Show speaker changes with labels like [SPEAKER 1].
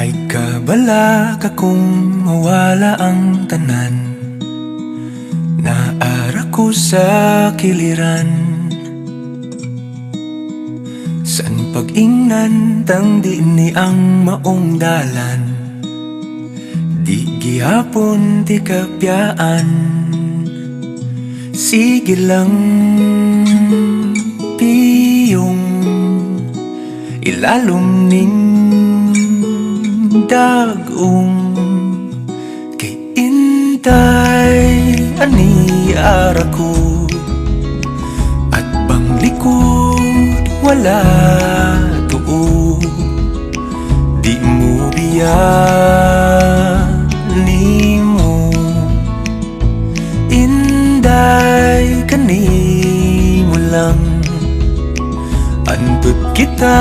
[SPEAKER 1] Ay kabala ka kung mawala ang tanan, naara ko sa kiliran. San pag-ingnan tang di ni ang maong dalan, di gihapon ti kapyaan. Sige lang piyong ilalom ning dagong, kay intay ani ara ko at bang likod wala tuo. Di mo biya nimo inday kanimo lang, antod kita